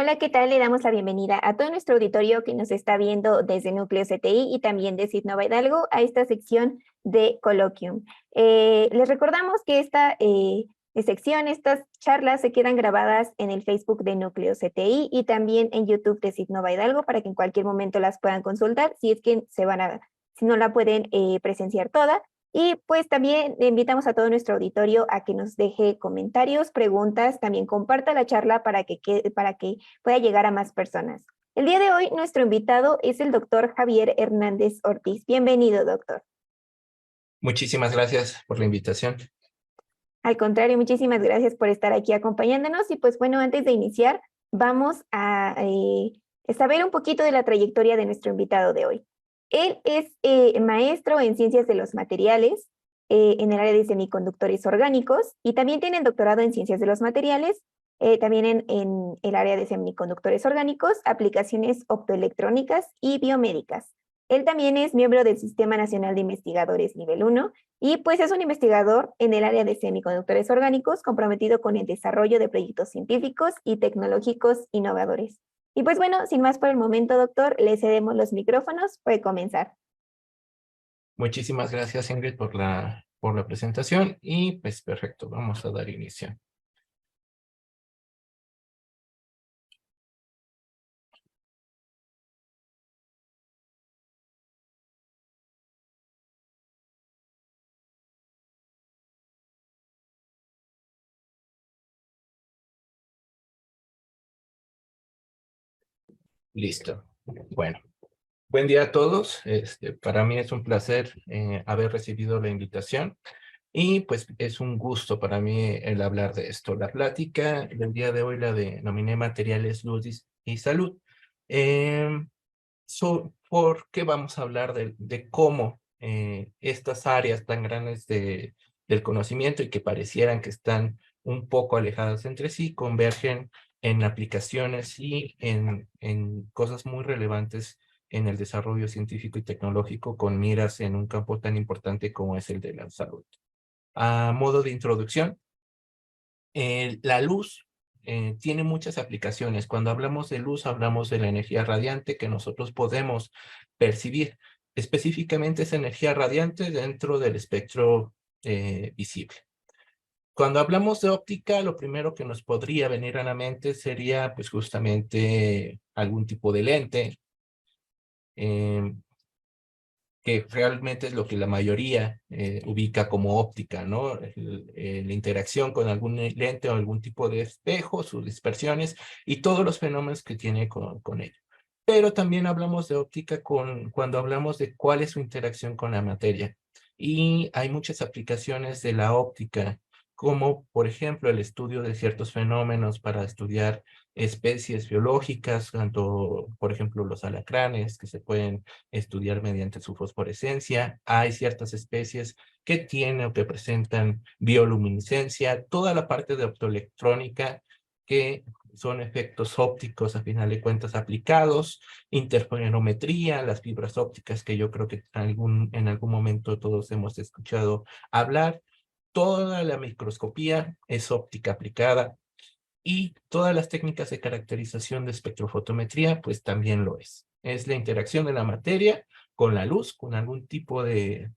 Hola, ¿qué tal? Le damos la bienvenida a todo nuestro auditorio que nos está viendo desde Núcleo CTI y también de Citnova Hidalgo a esta sección de Colloquium. Les recordamos que esta sección, estas charlas se quedan grabadas en el Facebook de Núcleo CTI y también en YouTube de Citnova Hidalgo para que en cualquier momento las puedan consultar si es que si no la pueden presenciar toda. Y pues también invitamos a todo nuestro auditorio a que nos deje comentarios, preguntas, también comparta la charla para que pueda llegar a más personas. El día de hoy nuestro invitado es el doctor Javier Hernández Ortiz. Bienvenido, doctor. Muchísimas gracias por la invitación. Al contrario, muchísimas gracias por estar aquí acompañándonos. Y pues bueno, antes de iniciar, vamos a saber un poquito de la trayectoria de nuestro invitado de hoy. Él es maestro en ciencias de los materiales en el área de semiconductores orgánicos y también tiene doctorado en ciencias de los materiales, también en el área de semiconductores orgánicos, aplicaciones optoelectrónicas y biomédicas. Él también es miembro del Sistema Nacional de Investigadores Nivel 1 y pues es un investigador en el área de semiconductores orgánicos comprometido con el desarrollo de proyectos científicos y tecnológicos innovadores. Y pues bueno, sin más por el momento, doctor, le cedemos los micrófonos. Puede comenzar. Muchísimas gracias, Ingrid, por la presentación y pues perfecto, vamos a dar inicio. Listo. Bueno, buen día a todos. Para mí es un placer haber recibido la invitación y pues es un gusto para mí el hablar de esto. La plática del día de hoy la denominé Materiales, Luz y Salud. ¿Por qué vamos a hablar de cómo estas áreas tan grandes del conocimiento y que parecieran que están un poco alejadas entre sí, convergen en aplicaciones y en cosas muy relevantes en el desarrollo científico y tecnológico con miras en un campo tan importante como es el de la salud? A modo de introducción, la luz tiene muchas aplicaciones. Cuando hablamos de luz, hablamos de la energía radiante que nosotros podemos percibir. Específicamente esa energía radiante dentro del espectro visible. Cuando hablamos de óptica, lo primero que nos podría venir a la mente sería pues justamente algún tipo de lente, que realmente es lo que la mayoría ubica como óptica, ¿no? La interacción con algún lente o algún tipo de espejo, sus dispersiones y todos los fenómenos que tiene con ello. Pero también hablamos de óptica cuando hablamos de cuál es su interacción con la materia. Y hay muchas aplicaciones de la óptica, como por ejemplo el estudio de ciertos fenómenos para estudiar especies biológicas, tanto por ejemplo los alacranes que se pueden estudiar mediante su fosforescencia. Hay ciertas especies que tienen o que presentan bioluminiscencia, toda la parte de optoelectrónica que son efectos ópticos a final de cuentas aplicados, interferometría, las fibras ópticas que yo creo que en algún momento todos hemos escuchado hablar. Toda la microscopía es óptica aplicada y todas las técnicas de caracterización de espectrofotometría, pues también lo es. Es la interacción de la materia con la luz, con algún tipo de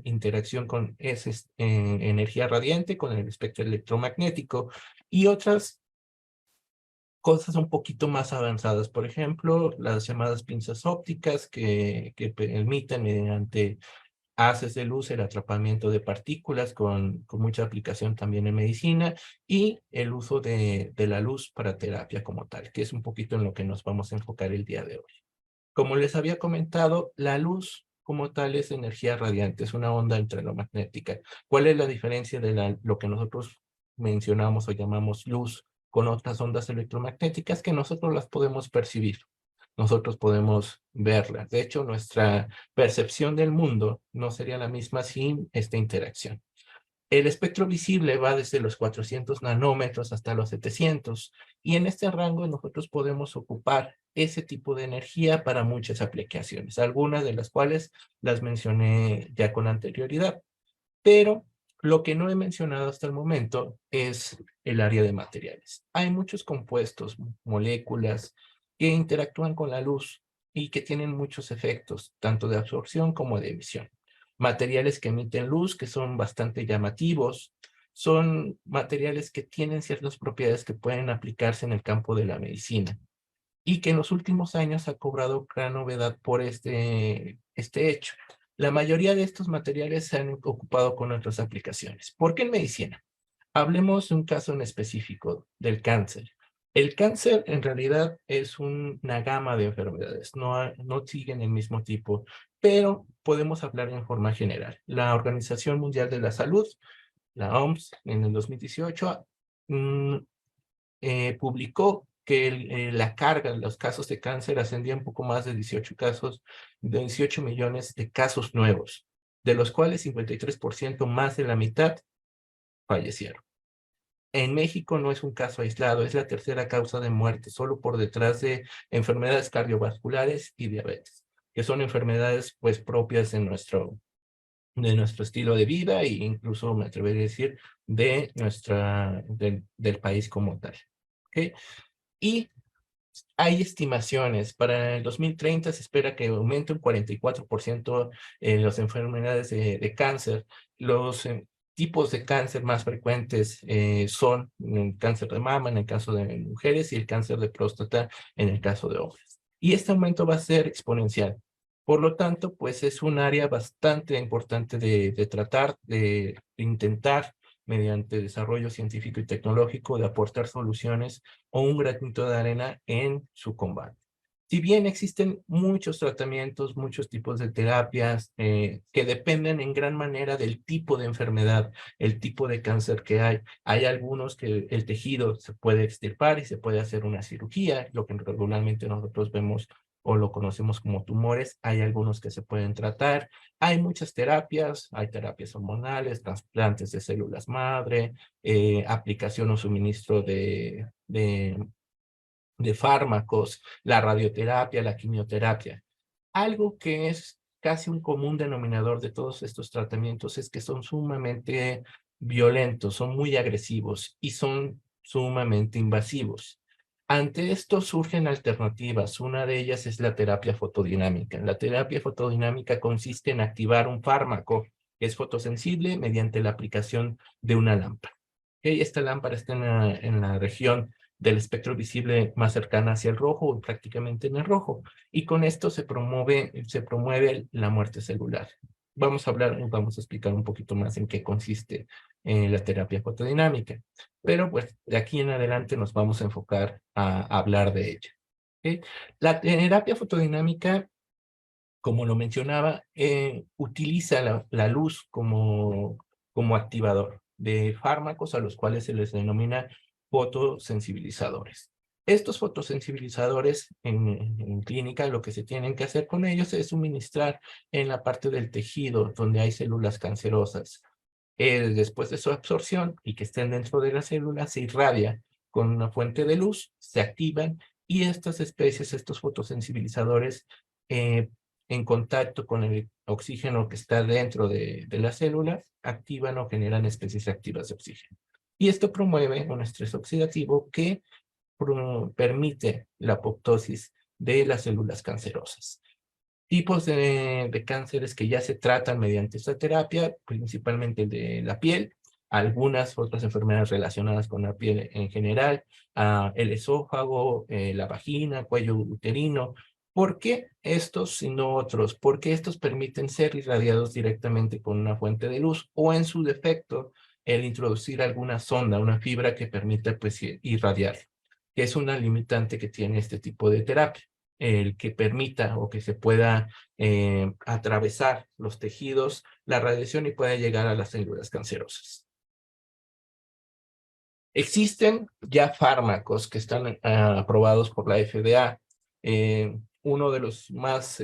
interacción con esa energía radiante, con el espectro electromagnético y otras cosas un poquito más avanzadas. Por ejemplo, las llamadas pinzas ópticas que permiten mediante haces de luz el atrapamiento de partículas con mucha aplicación también en medicina y el uso de la luz para terapia como tal, que es un poquito en lo que nos vamos a enfocar el día de hoy. Como les había comentado, la luz como tal es energía radiante, es una onda electromagnética. ¿Cuál es la diferencia de lo que nosotros mencionamos o llamamos luz con otras ondas electromagnéticas? Que nosotros las podemos percibir, nosotros podemos verlas. De hecho, nuestra percepción del mundo no sería la misma sin esta interacción. El espectro visible va desde los 400 nanómetros hasta los 700, y en este rango nosotros podemos ocupar ese tipo de energía para muchas aplicaciones, algunas de las cuales las mencioné ya con anterioridad. Pero Lo que no he mencionado hasta el momento es el área de materiales. Hay muchos compuestos, moléculas, que interactúan con la luz y que tienen muchos efectos, tanto de absorción como de emisión. Materiales que emiten luz, que son bastante llamativos, son materiales que tienen ciertas propiedades que pueden aplicarse en el campo de la medicina y que en los últimos años ha cobrado gran novedad por este hecho. La mayoría de estos materiales se han ocupado con otras aplicaciones. ¿Por qué en medicina? Hablemos de un caso en específico, del cáncer. El cáncer en realidad es una gama de enfermedades, no siguen el mismo tipo, pero podemos hablar en forma general. La Organización Mundial de la Salud, la OMS, en el 2018, publicó que la carga de los casos de cáncer ascendía un poco más de 18 millones de casos nuevos, de los cuales 53%, más de la mitad, fallecieron. En México no es un caso aislado, es la tercera causa de muerte, solo por detrás de enfermedades cardiovasculares y diabetes, que son enfermedades pues propias de nuestro estilo de vida e incluso me atrevería a decir del país como tal. ¿Okay? Y hay estimaciones, para el 2030 se espera que aumente un 44% en las enfermedades de cáncer. Los tipos de cáncer más frecuentes son el cáncer de mama en el caso de mujeres y el cáncer de próstata en el caso de hombres. Y este aumento va a ser exponencial. Por lo tanto, pues es un área bastante importante de tratar, de intentar mediante desarrollo científico y tecnológico, de aportar soluciones o un granito de arena en su combate. Si bien existen muchos tratamientos, muchos tipos de terapias que dependen en gran manera del tipo de enfermedad, el tipo de cáncer que hay algunos que el tejido se puede extirpar y se puede hacer una cirugía, lo que regularmente nosotros vemos o lo conocemos como tumores. Hay algunos que se pueden tratar. Hay muchas terapias, hay terapias hormonales, trasplantes de células madre, aplicación o suministro de fármacos, la radioterapia, la quimioterapia. Algo que es casi un común denominador de todos estos tratamientos es que son sumamente violentos, son muy agresivos y son sumamente invasivos. Ante esto surgen alternativas. Una de ellas es la terapia fotodinámica. La terapia fotodinámica consiste en activar un fármaco que es fotosensible mediante la aplicación de una lámpara. ¿Okay? Esta lámpara está en la región del espectro visible más cercana hacia el rojo o prácticamente en el rojo. Y con esto se promueve la muerte celular. Vamos a explicar un poquito más en qué consiste la terapia fotodinámica. Pero pues de aquí en adelante nos vamos a enfocar a hablar de ella. ¿Okay? La terapia fotodinámica, como lo mencionaba, utiliza la luz como activador de fármacos a los cuales se les denomina fotosensibilizadores. Estos fotosensibilizadores en clínica lo que se tienen que hacer con ellos es suministrar en la parte del tejido donde hay células cancerosas. Después de su absorción y que estén dentro de la célula, se irradia con una fuente de luz, se activan y estas especies, estos fotosensibilizadores, en contacto con el oxígeno que está dentro de la célula, activan o generan especies activas de oxígeno. Y esto promueve un estrés oxidativo que permite la apoptosis de las células cancerosas. Tipos de cánceres que ya se tratan mediante esta terapia, principalmente el de la piel, algunas otras enfermedades relacionadas con la piel en general, el esófago, la vagina, cuello uterino. ¿Por qué estos y no otros? Porque estos permiten ser irradiados directamente con una fuente de luz o en su defecto el introducir alguna sonda, una fibra que permita pues irradiar, que es una limitante que tiene este tipo de terapia, el que permita o que se pueda atravesar los tejidos, la radiación y pueda llegar a las células cancerosas. Existen ya fármacos que están aprobados por la FDA. Uno de los más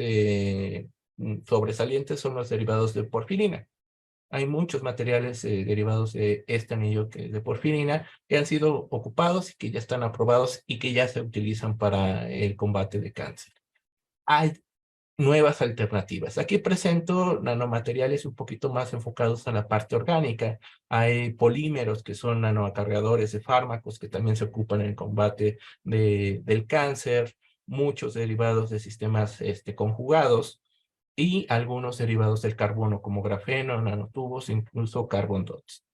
sobresalientes son los derivados de porfirina. Hay muchos materiales derivados de este anillo de porfirina que han sido ocupados y que ya están aprobados y que ya se utilizan para el combate de cáncer. Hay nuevas alternativas. Aquí presento nanomateriales un poquito más enfocados a la parte orgánica. Hay polímeros que son nanoacarreadores de fármacos que también se ocupan en el combate del cáncer, muchos derivados de sistemas conjugados y algunos derivados del carbono como grafeno, nanotubos, incluso carbon dots.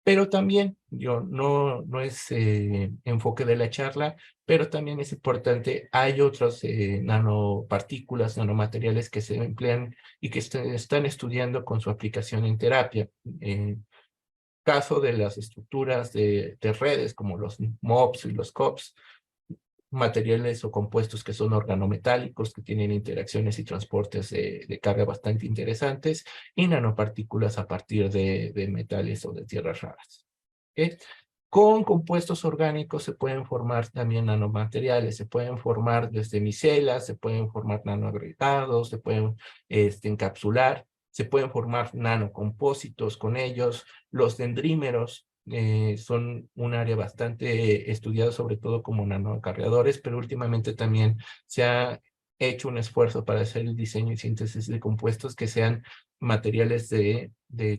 Pero también, no es enfoque de la charla, pero también es importante, hay otras nanopartículas, nanomateriales que se emplean y que están estudiando con su aplicación en terapia. Caso de las estructuras de redes como los MOPS y los COPS, materiales o compuestos que son organometálicos, que tienen interacciones y transportes de carga bastante interesantes, y nanopartículas a partir de metales o de tierras raras. ¿Okay? Con compuestos orgánicos se pueden formar también nanomateriales, se pueden formar desde micelas, se pueden formar nanoagregados, se pueden encapsular, se pueden formar nanocompósitos con ellos. Los dendrímeros son un área bastante estudiada, sobre todo como nanoacarreadores, pero últimamente también se ha hecho un esfuerzo para hacer el diseño y síntesis de compuestos que sean materiales de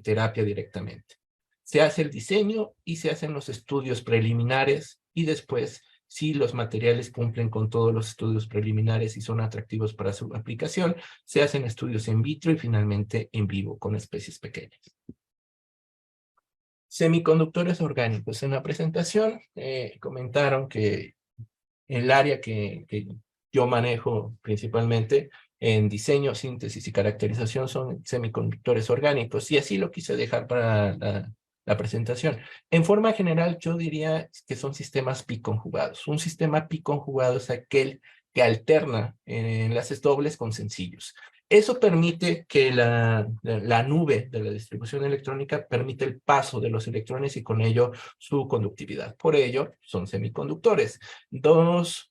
terapia directamente. Se hace el diseño y se hacen los estudios preliminares y después, si los materiales cumplen con todos los estudios preliminares y son atractivos para su aplicación, se hacen estudios in vitro y finalmente en vivo con especies pequeñas. Semiconductores orgánicos. En la presentación comentaron que el área que yo manejo principalmente en diseño, síntesis y caracterización son semiconductores orgánicos, y así lo quise dejar para la presentación. En forma general, yo diría que son sistemas pi-conjugados. Un sistema pi-conjugado es aquel que alterna enlaces dobles con sencillos. Eso permite que la nube de la distribución electrónica permite el paso de los electrones y con ello su conductividad. Por ello, son semiconductores. Los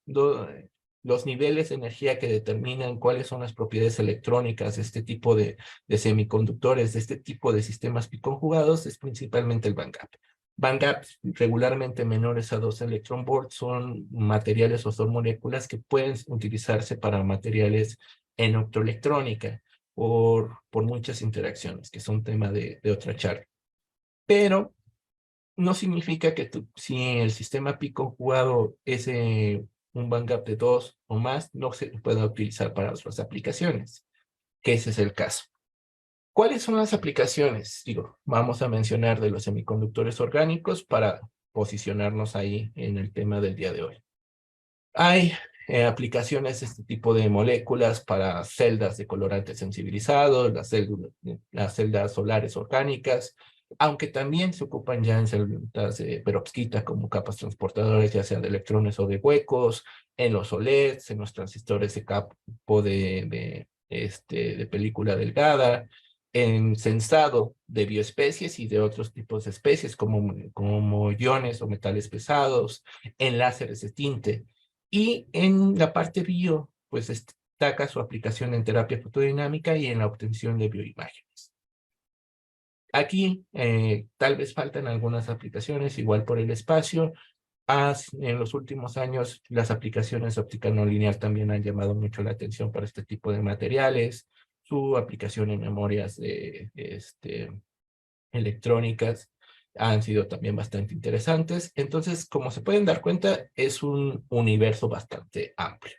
niveles de energía que determinan cuáles son las propiedades electrónicas de este tipo de semiconductores, de este tipo de sistemas biconjugados, es principalmente el bandgap. Bandgaps regularmente menores a 2 electron volts son materiales o son moléculas que pueden utilizarse para materiales en optoelectrónica por muchas interacciones, que son tema de otra charla. Pero no significa que si el sistema pi conjugado es un bandgap de 2 o más, no se pueda utilizar para otras aplicaciones, que ese es el caso. ¿Cuáles son las aplicaciones? Digo, vamos a mencionar de los semiconductores orgánicos para posicionarnos ahí en el tema del día de hoy. Hay aplicaciones de este tipo de moléculas para celdas de colorante sensibilizado, las celdas solares orgánicas, aunque también se ocupan ya en celdas de perovskita como capas transportadoras, ya sea de electrones o de huecos, en los OLEDs, en los transistores de campo de película delgada, en sensado de bioespecies y de otros tipos de especies como iones o metales pesados, en láseres de tinte. Y en la parte bio, pues destaca su aplicación en terapia fotodinámica y en la obtención de bioimágenes. Aquí tal vez faltan algunas aplicaciones, igual por el espacio. En los últimos años, las aplicaciones de óptica no lineal también han llamado mucho la atención para este tipo de materiales. Su aplicación en memorias electrónicas han sido también bastante interesantes. Entonces, como se pueden dar cuenta, es un universo bastante amplio.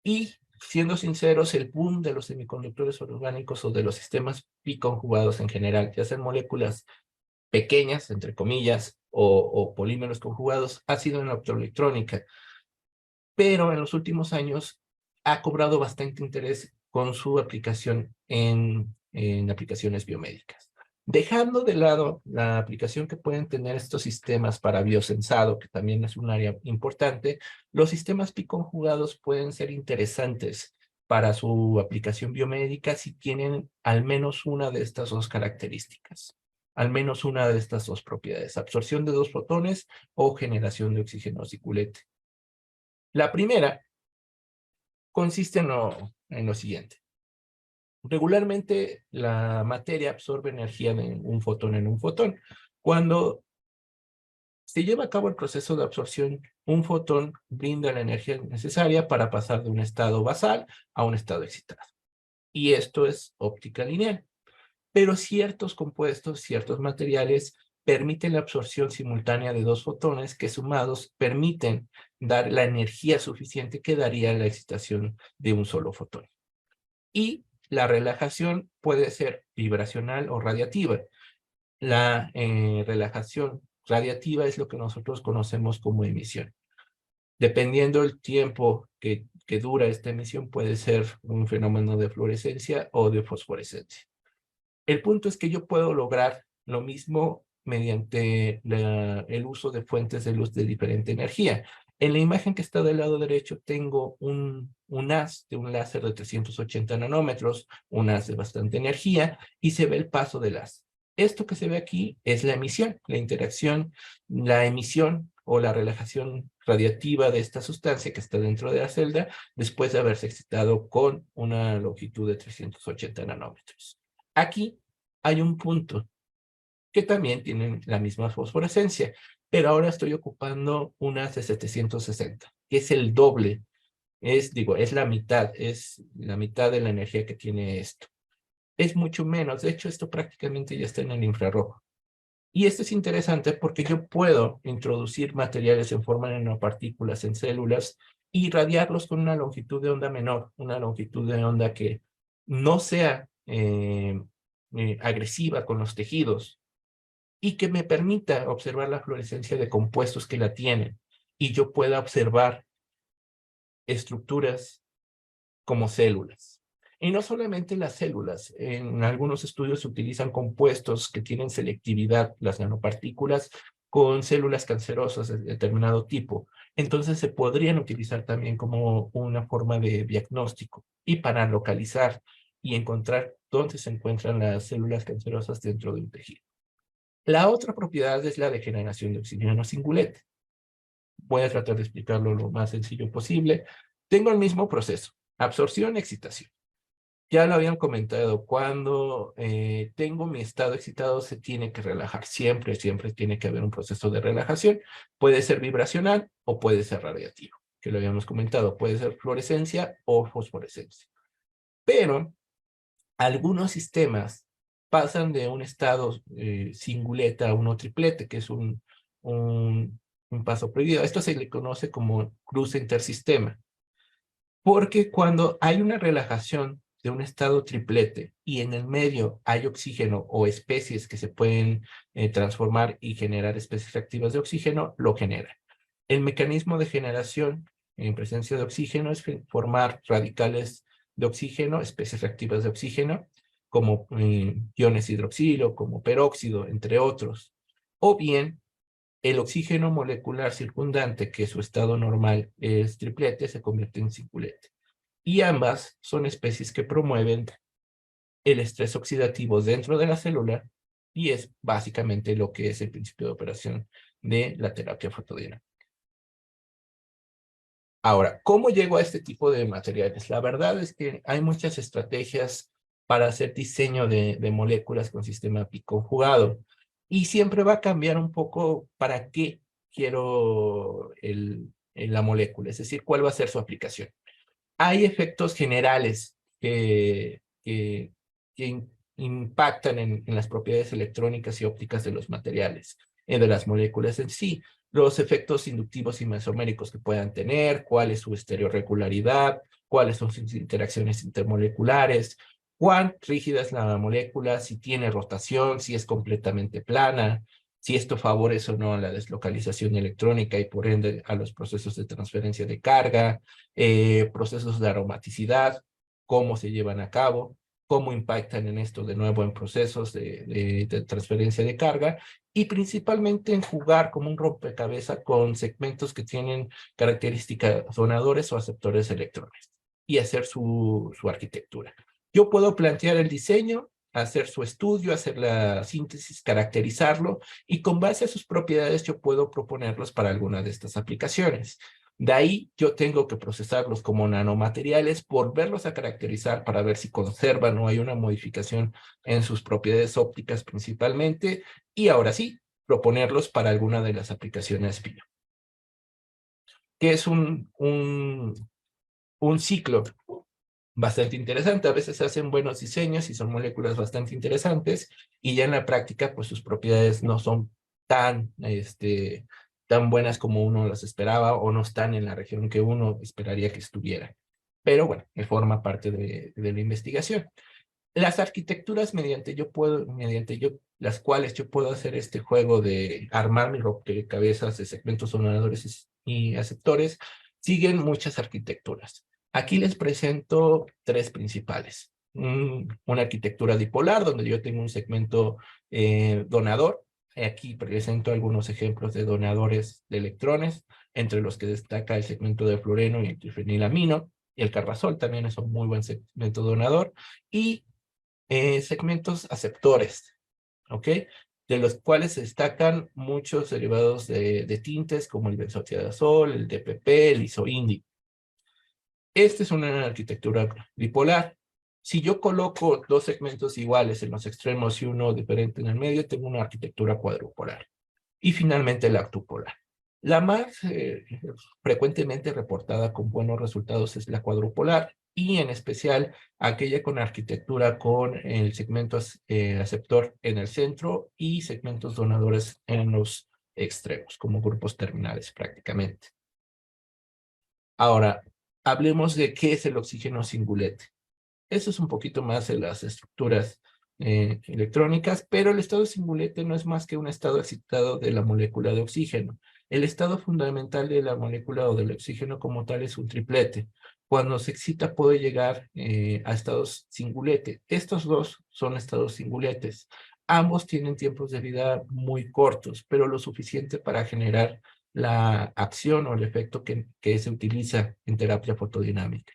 Y siendo sinceros, el boom de los semiconductores orgánicos o de los sistemas biconjugados en general, ya sean moléculas pequeñas, entre comillas, o polímeros conjugados, ha sido en la optoelectrónica. Pero en los últimos años ha cobrado bastante interés con su aplicación en aplicaciones biomédicas. Dejando de lado la aplicación que pueden tener estos sistemas para biosensado, que también es un área importante, los sistemas biconjugados pueden ser interesantes para su aplicación biomédica si tienen al menos una de estas dos características, al menos una de estas dos propiedades, absorción de 2 fotones o generación de oxígeno oxiculete. La primera consiste en lo siguiente. Regularmente la materia absorbe energía de un fotón en un fotón. Cuando se lleva a cabo el proceso de absorción, un fotón brinda la energía necesaria para pasar de un estado basal a un estado excitado. y esto es óptica lineal. Pero ciertos compuestos, ciertos materiales permiten la absorción simultánea de dos fotones que sumados permiten dar la energía suficiente que daría la excitación de un solo fotón. Y la relajación puede ser vibracional o radiativa. La relajación radiativa es lo que nosotros conocemos como emisión. Dependiendo del tiempo que dura esta emisión, puede ser un fenómeno de fluorescencia o de fosforescencia. El punto es que yo puedo lograr lo mismo mediante el uso de fuentes de luz de diferente energía. En la imagen que está del lado derecho tengo un haz de un láser de 380 nanómetros, un haz de bastante energía, y se ve el paso del haz. Esto que se ve aquí es la emisión, la interacción, la emisión o la relajación radiativa de esta sustancia que está dentro de la celda después de haberse excitado con una longitud de 380 nanómetros. Aquí hay un punto que también tienen la misma fosforescencia, pero ahora estoy ocupando unas de 760, que es el doble, es la mitad de la energía que tiene esto. Es mucho menos, de hecho esto prácticamente ya está en el infrarrojo. Y esto es interesante porque yo puedo introducir materiales en forma de nanopartículas en células y radiarlos con una longitud de onda menor, una longitud de onda que no sea agresiva con los tejidos y que me permita observar la fluorescencia de compuestos que la tienen y yo pueda observar estructuras como células. Y no solamente las células, en algunos estudios se utilizan compuestos que tienen selectividad, las nanopartículas, con células cancerosas de determinado tipo. Entonces se podrían utilizar también como una forma de diagnóstico y para localizar y encontrar dónde se encuentran las células cancerosas dentro de un tejido. La otra propiedad es la de generación de oxígeno singulete. Voy a tratar de explicarlo lo más sencillo posible. Tengo el mismo proceso, absorción, excitación. Ya lo habían comentado, cuando tengo mi estado excitado se tiene que relajar. Siempre tiene que haber un proceso de relajación. Puede ser vibracional o puede ser radiativo, que lo habíamos comentado. Puede ser fluorescencia o fosforescencia. Pero algunos sistemas pasan de un estado singuleta a uno triplete, que es un paso prohibido. Esto se le conoce como cruce intersistema. Porque cuando hay una relajación de un estado triplete y en el medio hay oxígeno o especies que se pueden transformar y generar especies reactivas de oxígeno, lo genera. El mecanismo de generación en presencia de oxígeno es formar radicales de oxígeno, especies reactivas de oxígeno, como iones hidroxilo, como peróxido, entre otros. O bien el oxígeno molecular circundante, que su estado normal es triplete, se convierte en singulete. Y ambas son especies que promueven el estrés oxidativo dentro de la célula y es básicamente lo que es el principio de operación de la terapia fotodinámica. Ahora, ¿cómo llego a este tipo de materiales? La verdad es que hay muchas estrategias para hacer diseño de moléculas con sistema biconjugado y siempre va a cambiar un poco para qué quiero la molécula, es decir, cuál va a ser su aplicación. Hay efectos generales que impactan en las propiedades electrónicas y ópticas de los materiales, de las moléculas en sí. Los efectos inductivos y mesoméricos que puedan tener, cuál es su estereorregularidad, cuáles son sus interacciones intermoleculares, cuán rígida es la molécula, si tiene rotación, si es completamente plana, si esto favorece o no a la deslocalización electrónica y por ende a los procesos de transferencia de carga, procesos de aromaticidad, cómo se llevan a cabo, cómo impactan en esto de nuevo en procesos de transferencia de carga y principalmente en jugar como un rompecabezas con segmentos que tienen características donadores o aceptores de electrones y hacer su arquitectura. Yo puedo plantear el diseño, hacer su estudio, hacer la síntesis, caracterizarlo y con base a sus propiedades yo puedo proponerlos para alguna de estas aplicaciones. De ahí yo tengo que procesarlos como nanomateriales, volverlos a caracterizar para ver si conservan o hay una modificación en sus propiedades ópticas principalmente, y ahora sí, proponerlos para alguna de las aplicaciones BIO. Que es un ciclo bastante interesante. A veces se hacen buenos diseños y son moléculas bastante interesantes, y ya en la práctica, pues sus propiedades no son tan, tan buenas como uno las esperaba, o no están en la región que uno esperaría que estuviera. Pero bueno, forma parte de la investigación. Las arquitecturas las cuales yo puedo hacer este juego de armar mi rompecabezas de segmentos sonadores y aceptores, siguen muchas arquitecturas. Aquí les presento tres principales. Una arquitectura dipolar, donde yo tengo un segmento donador. Aquí presento algunos ejemplos de donadores de electrones, entre los que destaca el segmento de fluoreno y el trifenilamino, y el carbazol también es un muy buen segmento donador. Y segmentos aceptores, ¿ok? De los cuales se destacan muchos derivados de tintes, como el benzotiazol, el DPP, el isoíndico. Esta es una arquitectura bipolar. Si yo coloco dos segmentos iguales en los extremos y uno diferente en el medio, tengo una arquitectura cuadrupolar. Y finalmente la octupolar. La más frecuentemente reportada con buenos resultados es la cuadrupolar, y en especial aquella con arquitectura con el segmento aceptor en el centro y segmentos donadores en los extremos, como grupos terminales prácticamente. Ahora, hablemos de qué es el oxígeno singulete. Eso es un poquito más de las estructuras electrónicas, pero el estado singulete no es más que un estado excitado de la molécula de oxígeno. El estado fundamental de la molécula o del oxígeno como tal es un triplete. Cuando se excita puede llegar a estados singulete. Estos dos son estados singuletes. Ambos tienen tiempos de vida muy cortos, pero lo suficiente para generar la acción o el efecto que se utiliza en terapia fotodinámica.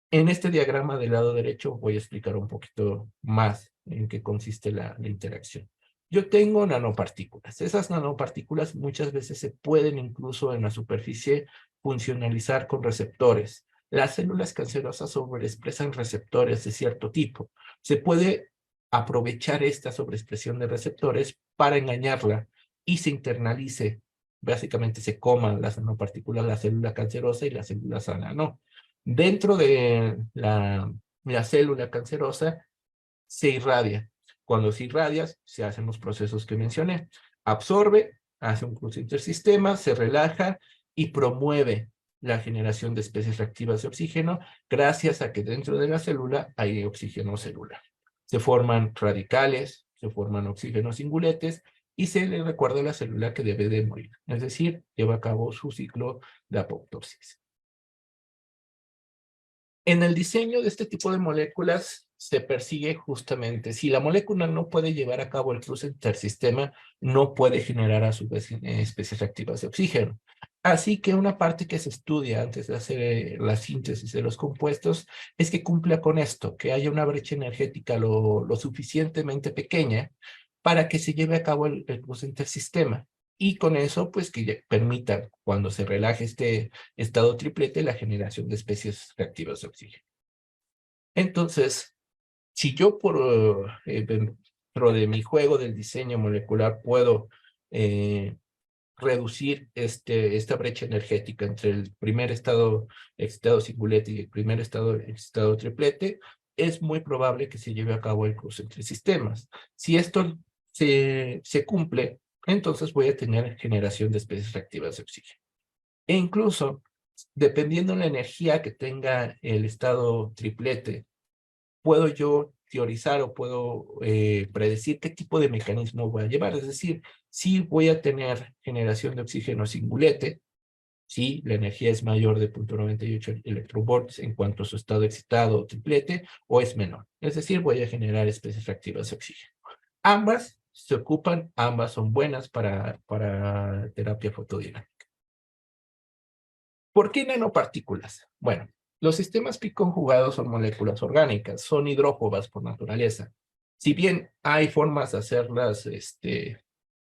En este diagrama del lado derecho voy a explicar un poquito más en qué consiste la interacción. Yo tengo nanopartículas. Esas nanopartículas muchas veces se pueden incluso en la superficie funcionalizar con receptores. Las células cancerosas sobreexpresan receptores de cierto tipo. Se puede aprovechar esta sobreexpresión de receptores para engañarla y se internalice. Básicamente se coman las nanopartículas la célula cancerosa y la célula sana no. Dentro de la célula cancerosa se irradia. Cuando se irradia, se hacen los procesos que mencioné. Absorbe, hace un cruce intersistema, se relaja y promueve la generación de especies reactivas de oxígeno gracias a que dentro de la célula hay oxígeno celular. Se forman radicales, se forman oxígenos singuletes y se le recuerda a la célula que debe de morir. Es decir, lleva a cabo su ciclo de apoptosis. En el diseño de este tipo de moléculas se persigue justamente, si la molécula no puede llevar a cabo el cruce intersistema, no puede generar a su vez especies reactivas de oxígeno. Así que una parte que se estudia antes de hacer la síntesis de los compuestos es que cumpla con esto, que haya una brecha energética lo suficientemente pequeña para que se lleve a cabo el cruce intersistema. Y con eso, pues que permita, cuando se relaje este estado triplete, la generación de especies reactivas de oxígeno. Entonces, si yo dentro de mi juego del diseño molecular puedo reducir esta brecha energética entre el primer estado singulete y el primer estado triplete, es muy probable que se lleve a cabo el cruce entre sistemas. Si esto se cumple, entonces voy a tener generación de especies reactivas de oxígeno. E incluso, dependiendo de la energía que tenga el estado triplete, puedo yo teorizar o puedo predecir qué tipo de mecanismo voy a llevar. Es decir, si voy a tener generación de oxígeno singulete, si la energía es mayor de 0.98 electrovolts en cuanto a su estado excitado o triplete, o es menor. Es decir, voy a generar especies reactivas de oxígeno. Ambas se ocupan, ambas son buenas para terapia fotodinámica. ¿Por qué nanopartículas? Bueno, los sistemas pi conjugados son moléculas orgánicas, son hidrófobas por naturaleza. Si bien hay formas de hacerlas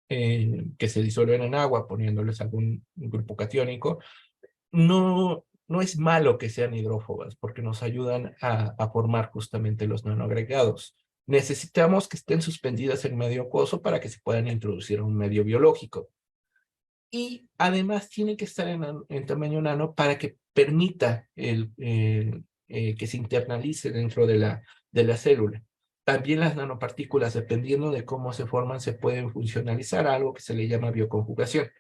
que se disuelven en agua poniéndoles algún grupo catiónico, no es malo que sean hidrófobas porque nos ayudan a formar justamente los nanoagregados. Necesitamos que estén suspendidas en medio acuoso para que se puedan introducir a un medio biológico. Y además tiene que estar en tamaño nano para que permita que se internalice dentro de la célula. También las nanopartículas, dependiendo de cómo se forman, se pueden funcionalizar a algo que se le llama bioconjugación.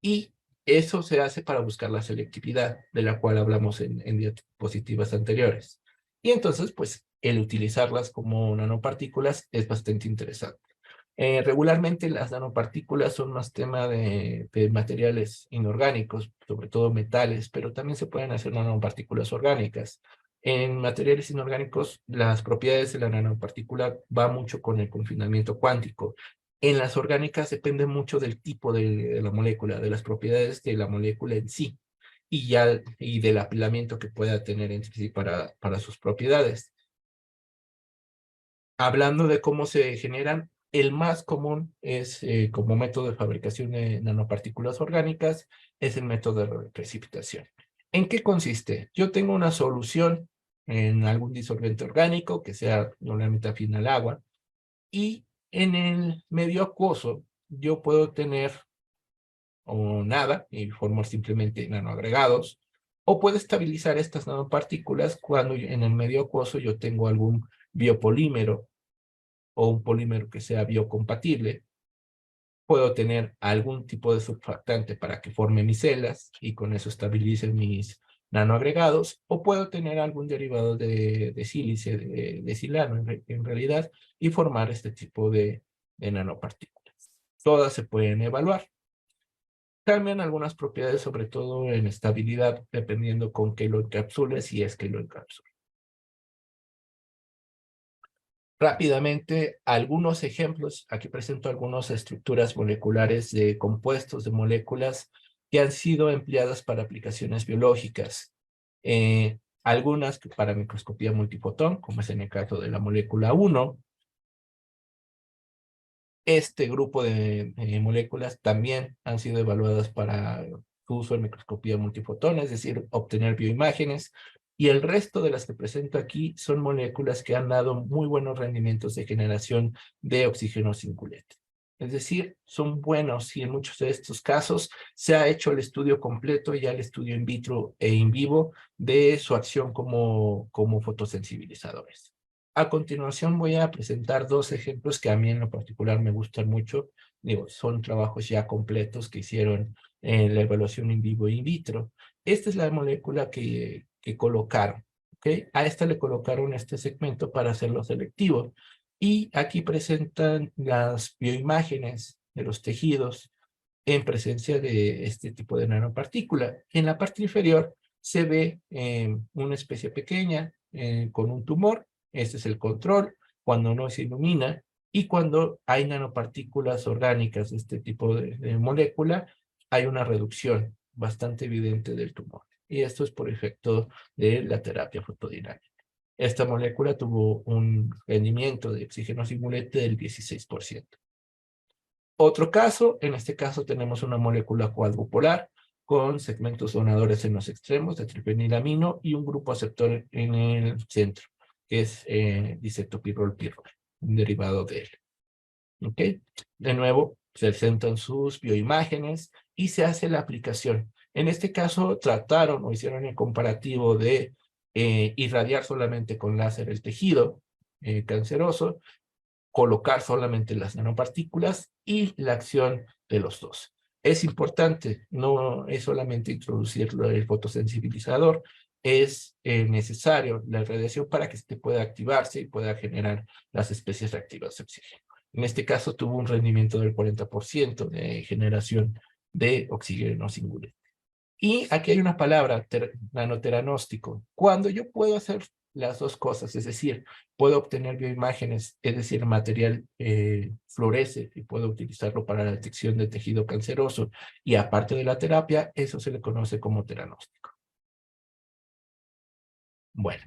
Y eso se hace para buscar la selectividad, de la cual hablamos en diapositivas anteriores. Y entonces, pues, el utilizarlas como nanopartículas es bastante interesante. Regularmente las nanopartículas son más tema de materiales inorgánicos, sobre todo metales, pero también se pueden hacer nanopartículas orgánicas. En materiales inorgánicos, las propiedades de la nanopartícula va mucho con el confinamiento cuántico. En las orgánicas depende mucho del tipo de la molécula, de las propiedades de la molécula en sí, y del apilamiento que pueda tener entre sí para sus propiedades. Hablando de cómo se generan, el más común es, como método de fabricación de nanopartículas orgánicas, es el método de precipitación. ¿En qué consiste? Yo tengo una solución en algún disolvente orgánico, que sea normalmente afín al agua, y en el medio acuoso yo puedo tener o nada, y formar simplemente nanoagregados, o puedo estabilizar estas nanopartículas cuando en el medio acuoso yo tengo algún biopolímero o un polímero que sea biocompatible. Puedo tener algún tipo de surfactante para que forme mis celdas y con eso estabilice mis nanoagregados, o puedo tener algún derivado de sílice, de silano en realidad, y formar este tipo de nanopartículas. Todas se pueden evaluar. Cambian algunas propiedades, sobre todo en estabilidad, dependiendo con qué lo encapsule, si es que lo encapsula. Rápidamente, algunos ejemplos. Aquí presento algunas estructuras moleculares de compuestos de moléculas que han sido empleadas para aplicaciones biológicas. Algunas para microscopía multifotón, como es en el caso de la molécula 1. Este grupo de moléculas también han sido evaluadas para su uso en microscopía multifotón, es decir, obtener bioimágenes. Y el resto de las que presento aquí son moléculas que han dado muy buenos rendimientos de generación de oxígeno singulete. Es decir, son buenos y en muchos de estos casos se ha hecho el estudio completo, ya el estudio in vitro e in vivo de su acción como fotosensibilizadores. A continuación voy a presentar dos ejemplos que a mí en lo particular me gustan mucho. Digo, son trabajos ya completos que hicieron en la evaluación in vivo e in vitro. Esta es la molécula que colocaron. ¿Okay? A esta le colocaron este segmento para hacerlo selectivo. Y aquí presentan las bioimágenes de los tejidos en presencia de este tipo de nanopartícula. En la parte inferior se ve una especie pequeña con un tumor. Este es el control, cuando no se ilumina, y cuando hay nanopartículas orgánicas de este tipo de molécula, hay una reducción bastante evidente del tumor. Y esto es por efecto de la terapia fotodinámica. Esta molécula tuvo un rendimiento de oxígeno singulete del 16%. Otro caso, en este caso tenemos una molécula cuadrupolar con segmentos donadores en los extremos de trifenilamino y un grupo aceptor en el centro, que es diacetopirrol-pirrol, un derivado de él. ¿Ok? De nuevo, se presentan sus bioimágenes y se hace la aplicación. En este caso, trataron o hicieron el comparativo de irradiar solamente con láser el tejido canceroso, colocar solamente las nanopartículas y la acción de los dos. Es importante, no es solamente introducir el fotosensibilizador, es necesario la radiación para que este pueda activarse y pueda generar las especies reactivas de oxígeno. En este caso tuvo un rendimiento del 40% de generación de oxígeno singular. Y aquí hay una palabra, nanoteranóstico. Cuando yo puedo hacer las dos cosas, es decir, puedo obtener bioimágenes, es decir, material fluoresce y puedo utilizarlo para la detección de tejido canceroso y aparte de la terapia, eso se le conoce como teranóstico. Bueno,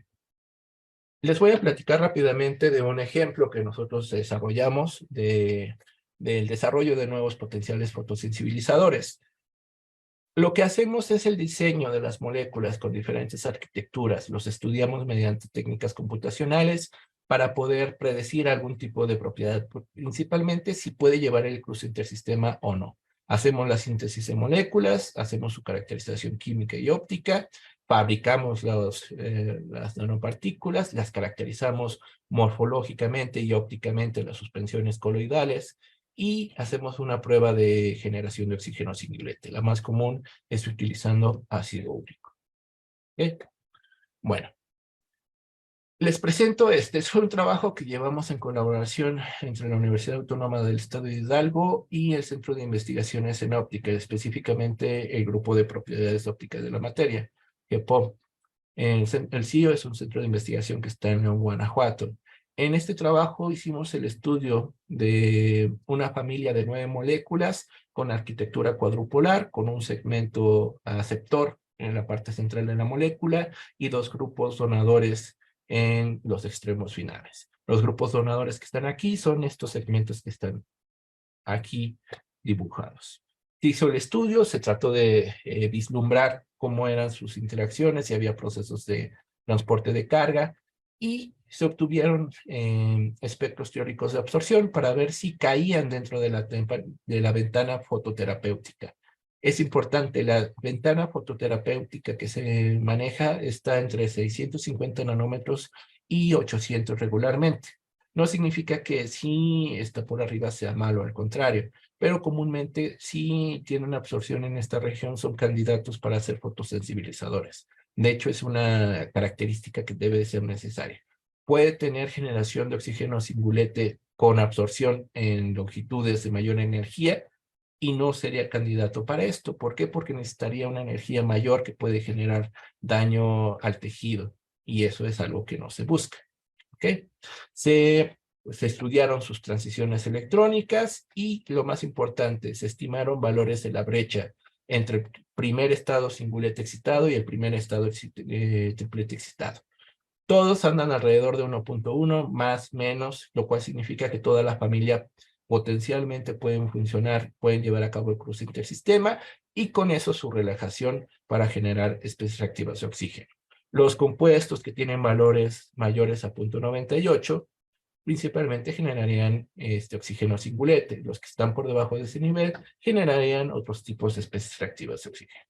les voy a platicar rápidamente de un ejemplo que nosotros desarrollamos del desarrollo de nuevos potenciales fotosensibilizadores. Lo que hacemos es el diseño de las moléculas con diferentes arquitecturas. Los estudiamos mediante técnicas computacionales para poder predecir algún tipo de propiedad, principalmente si puede llevar el cruce intersistema o no. Hacemos la síntesis de moléculas, hacemos su caracterización química y óptica fabricamos las nanopartículas, las caracterizamos morfológicamente y ópticamente las suspensiones coloidales y hacemos una prueba de generación de oxígeno singulete. La más común es utilizando ácido úrico. ¿Okay? Bueno, les presento es un trabajo que llevamos en colaboración entre la Universidad Autónoma del Estado de Hidalgo y el Centro de Investigaciones en Óptica, específicamente el Grupo de Propiedades Ópticas de la Materia, GEPOM. El CIO es un centro de investigación que está en León, Guanajuato. En este trabajo hicimos el estudio de una familia de 9 moléculas con arquitectura cuadrupolar, con un segmento aceptor en la parte central de la molécula y 2 grupos donadores en los extremos finales. Los grupos donadores que están aquí son estos segmentos que están aquí dibujados. Se hizo el estudio, se trató de vislumbrar cómo eran sus interacciones, si había procesos de transporte de carga, y se obtuvieron espectros teóricos de absorción para ver si caían dentro de la ventana fototerapéutica. Es importante, la ventana fototerapéutica que se maneja está entre 650 nanómetros y 800 regularmente. No significa que si está por arriba sea malo, al contrario, pero comúnmente si tienen absorción en esta región son candidatos para ser fotosensibilizadores. De hecho, es una característica que debe de ser necesaria. Puede tener generación de oxígeno singulete con absorción en longitudes de mayor energía y no sería candidato para esto. ¿Por qué? Porque necesitaría una energía mayor que puede generar daño al tejido y eso es algo que no se busca. ¿Okay? Se estudiaron sus transiciones electrónicas y lo más importante, se estimaron valores de la brecha entre el primer estado singulete excitado y el primer estado triplete excitado. Todos andan alrededor de 1.1, más, menos, lo cual significa que toda la familia potencialmente pueden funcionar, pueden llevar a cabo el cruce intersistema y con eso su relajación para generar especies reactivas de oxígeno. Los compuestos que tienen valores mayores a 0.98 principalmente generarían oxígeno singulete. Los que están por debajo de ese nivel generarían otros tipos de especies reactivas de oxígeno.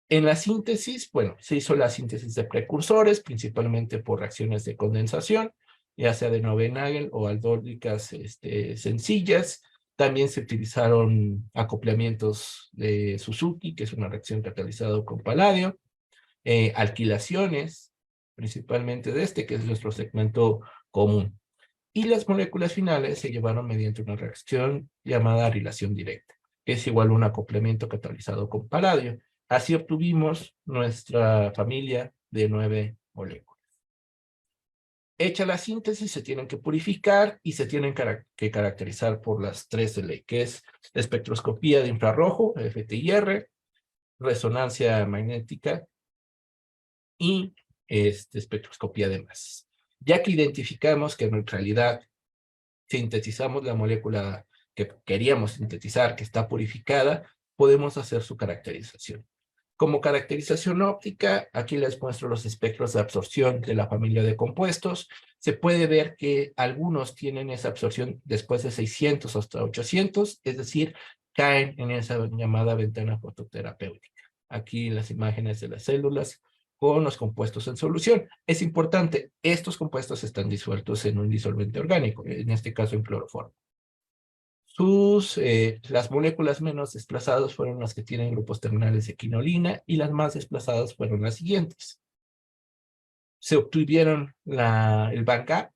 En la síntesis, bueno, se hizo la síntesis de precursores, principalmente por reacciones de condensación, ya sea de Nagel o aldólicas sencillas. También se utilizaron acoplamientos de Suzuki, que es una reacción catalizada con paladio, alquilaciones, principalmente de que es nuestro segmento común. Y las moléculas finales se llevaron mediante una reacción llamada arilación directa, que es igual a un acoplamiento catalizado con paladio. Así obtuvimos nuestra familia de 9 moléculas. Hecha la síntesis, se tienen que purificar y se tienen que caracterizar por las 3 de ley, que es espectroscopía de infrarrojo, FTIR, resonancia magnética y espectroscopía de masas. Ya que identificamos que en realidad sintetizamos la molécula que queríamos sintetizar, que está purificada, podemos hacer su caracterización. Como caracterización óptica, aquí les muestro los espectros de absorción de la familia de compuestos. Se puede ver que algunos tienen esa absorción después de 600 hasta 800, es decir, caen en esa llamada ventana fototerapéutica. Aquí las imágenes de las células con los compuestos en solución. Es importante, estos compuestos están disueltos en un disolvente orgánico, en este caso en cloroformo. Las moléculas menos desplazadas fueron las que tienen grupos terminales de quinolina y las más desplazadas fueron las siguientes. Se obtuvieron el Banca.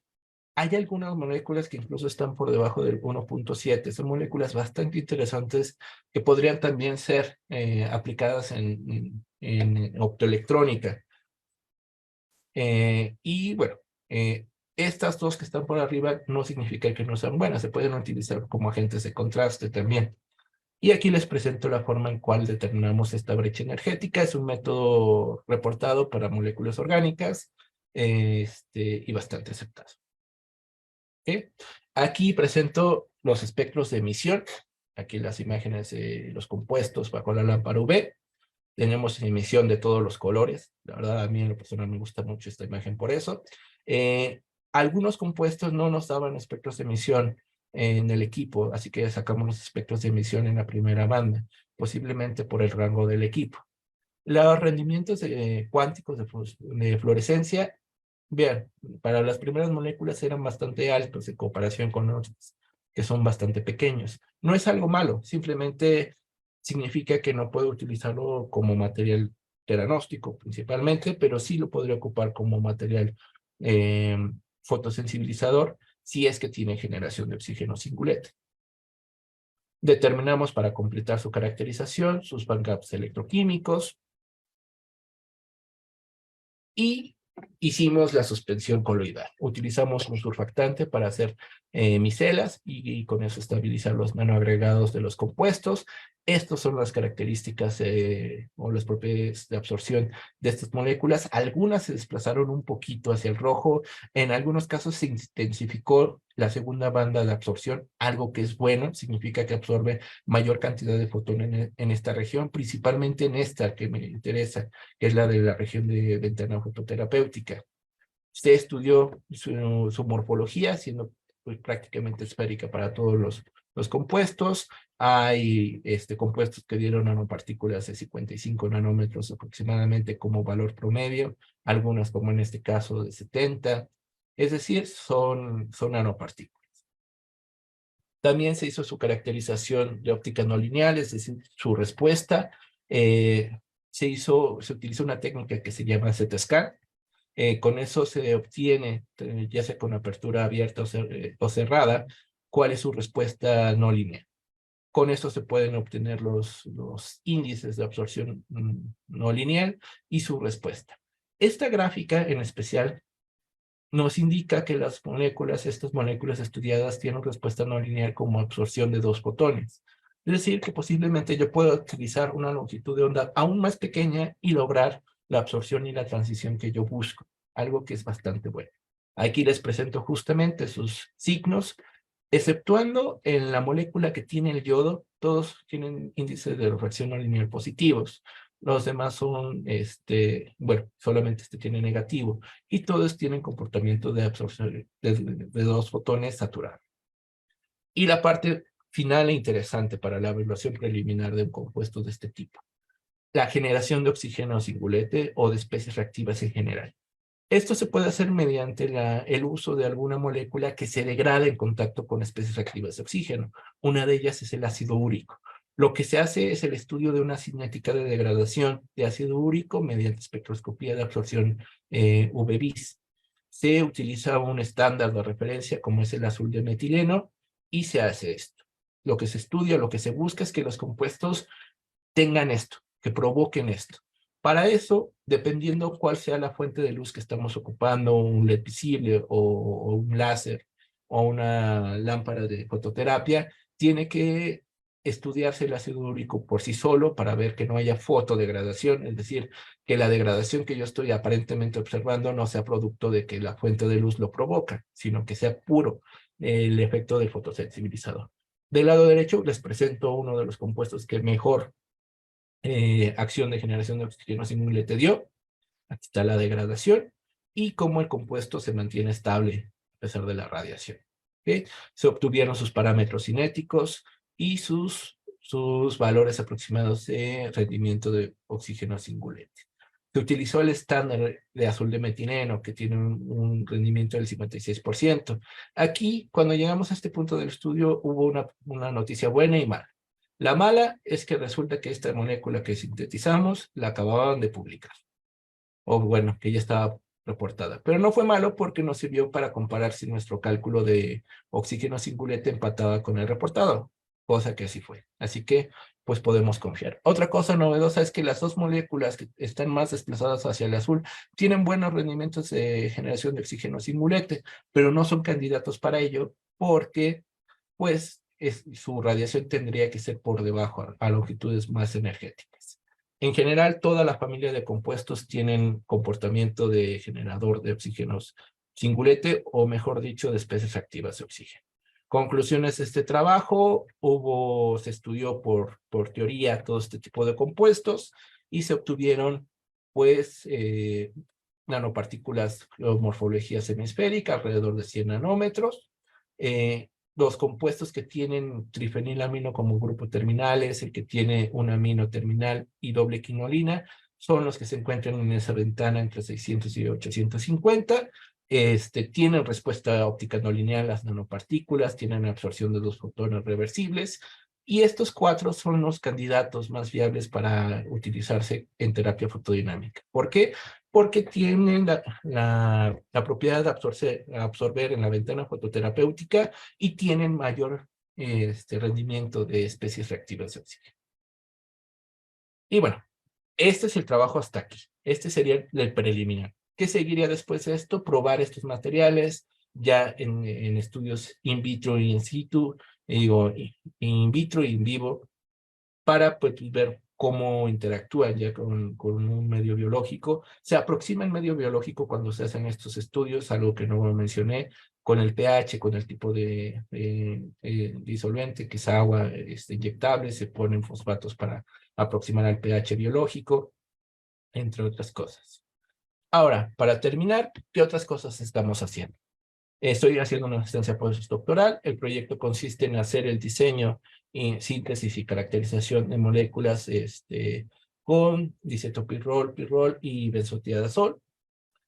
Hay algunas moléculas que incluso están por debajo del 1.7. Son moléculas bastante interesantes que podrían también ser aplicadas en optoelectrónica. Y bueno, estas dos que están por arriba no significa que no sean buenas, se pueden utilizar como agentes de contraste también. Y aquí les presento la forma en cual determinamos esta brecha energética. Es un método reportado para moléculas orgánicas y bastante aceptado. ¿Okay? Aquí presento los espectros de emisión. Aquí las imágenes de los compuestos bajo la lámpara UV. Tenemos emisión de todos los colores. La verdad, a mí en lo personal me gusta mucho esta imagen por eso. Algunos compuestos no nos daban espectros de emisión en el equipo, así que sacamos los espectros de emisión en la primera banda, posiblemente por el rango del equipo. Los rendimientos cuánticos de fluorescencia, bien, para las primeras moléculas eran bastante altos en comparación con otras, que son bastante pequeños. No es algo malo, simplemente significa que no puedo utilizarlo como material teranóstico principalmente, pero sí lo podría ocupar como material eh, fotosensibilizador si es que tiene generación de oxígeno singulete. Determinamos para completar su caracterización sus backups electroquímicos y hicimos la suspensión coloidal. Utilizamos un surfactante para hacer micelas y con eso estabilizar los nanoagregados de los compuestos. Estas son las características o las propiedades de absorción de estas moléculas. Algunas se desplazaron un poquito hacia el rojo. En algunos casos se intensificó la segunda banda de absorción, algo que es bueno, significa que absorbe mayor cantidad de fotones en esta región, principalmente en esta que me interesa, que es la de la región de ventana fototerapéutica. Se estudió su morfología, siendo pues, prácticamente esférica para todos los compuestos. Hay compuestos que dieron nanopartículas de 55 nanómetros aproximadamente como valor promedio, algunas como en este caso de 70, es decir, son nanopartículas. También se hizo su caracterización de óptica no lineal, es decir, su respuesta. Se utilizó una técnica que se llama Z-scan. Con eso se obtiene, ya sea con apertura abierta o cerrada, cuál es su respuesta no lineal. Con eso se pueden obtener los índices de absorción no lineal y su respuesta. Esta gráfica en especial nos indica que estas moléculas estudiadas tienen respuesta no lineal como absorción de 2 fotones. Es decir, que posiblemente yo pueda utilizar una longitud de onda aún más pequeña y lograr la absorción y la transición que yo busco, algo que es bastante bueno. Aquí les presento justamente sus signos, exceptuando en la molécula que tiene el yodo, todos tienen índices de refracción no lineal positivos. Los demás son, bueno, solamente tiene negativo. Y todos tienen comportamiento de absorción de 2 fotones saturados. Y la parte final e interesante para la evaluación preliminar de un compuesto de este tipo. La generación de oxígeno singulete o de especies reactivas en general. Esto se puede hacer mediante el uso de alguna molécula que se degrada en contacto con especies reactivas de oxígeno. Una de ellas es el ácido úrico. Lo que se hace es el estudio de una cinética de degradación de ácido úrico mediante espectroscopía de absorción UV-Vis. Se utiliza un estándar de referencia como es el azul de metileno y se hace esto. Lo que se estudia, lo que se busca es que los compuestos tengan esto, que provoquen esto. Para eso, dependiendo cuál sea la fuente de luz que estamos ocupando, un LED visible o un láser o una lámpara de fototerapia, tiene que estudiarse el ácido úrico por sí solo para ver que no haya fotodegradación, es decir, que la degradación que yo estoy aparentemente observando no sea producto de que la fuente de luz lo provoca, sino que sea puro el efecto del fotosensibilizador. Del lado derecho les presento uno de los compuestos que mejor acción de generación de oxígeno singulete dio. Aquí está la degradación y cómo el compuesto se mantiene estable a pesar de la radiación. ¿Okay? Se obtuvieron sus parámetros cinéticos y sus valores aproximados de rendimiento de oxígeno singulete. Se utilizó el estándar de azul de metileno, que tiene un rendimiento del 56%. Aquí, cuando llegamos a este punto del estudio, hubo una noticia buena y mala. La mala es que resulta que esta molécula que sintetizamos la acababan de publicar. O bueno, que ya estaba reportada. Pero no fue malo porque nos sirvió para comparar si nuestro cálculo de oxígeno singulete empataba con el reportado, cosa que así fue. Así que, pues podemos confiar. Otra cosa novedosa es que las 2 moléculas que están más desplazadas hacia el azul tienen buenos rendimientos de generación de oxígeno singulete, pero no son candidatos para ello porque, pues, su radiación tendría que ser por debajo a longitudes más energéticas. En general, toda la familia de compuestos tienen comportamiento de generador de oxígenos singulete, o mejor dicho, de especies activas de oxígeno. Conclusiones de este trabajo, se estudió por teoría todo este tipo de compuestos y se obtuvieron, pues, nanopartículas de morfología semisférica, alrededor de 100 nanómetros. Los compuestos que tienen trifenilamino como grupo terminal es el que tiene un amino terminal y doble quinolina, son los que se encuentran en esa ventana entre 600 y 850. Tienen respuesta óptica no lineal, las nanopartículas, tienen absorción de los fotones reversibles, y estos 4 son los candidatos más viables para utilizarse en terapia fotodinámica. ¿Por qué? Porque tienen la propiedad de absorber en la ventana fototerapéutica y tienen mayor rendimiento de especies reactivas de oxígeno. Y bueno, este es el trabajo hasta aquí. Este sería el preliminar. ¿Qué seguiría después de esto? Probar estos materiales ya en estudios in vitro y in situ, digo, in vitro y in vivo, para pues, ver cómo interactúan ya con un medio biológico. Se aproxima el medio biológico cuando se hacen estos estudios, algo que no mencioné, con el pH, con el tipo de disolvente, que es agua inyectable, se ponen fosfatos para aproximar al pH biológico, entre otras cosas. Ahora, para terminar, ¿qué otras cosas estamos haciendo? Estoy haciendo una estancia postdoctoral. El proyecto consiste en hacer el diseño, y síntesis y caracterización de moléculas con diacetopirrol, pirrol y benzotiazol.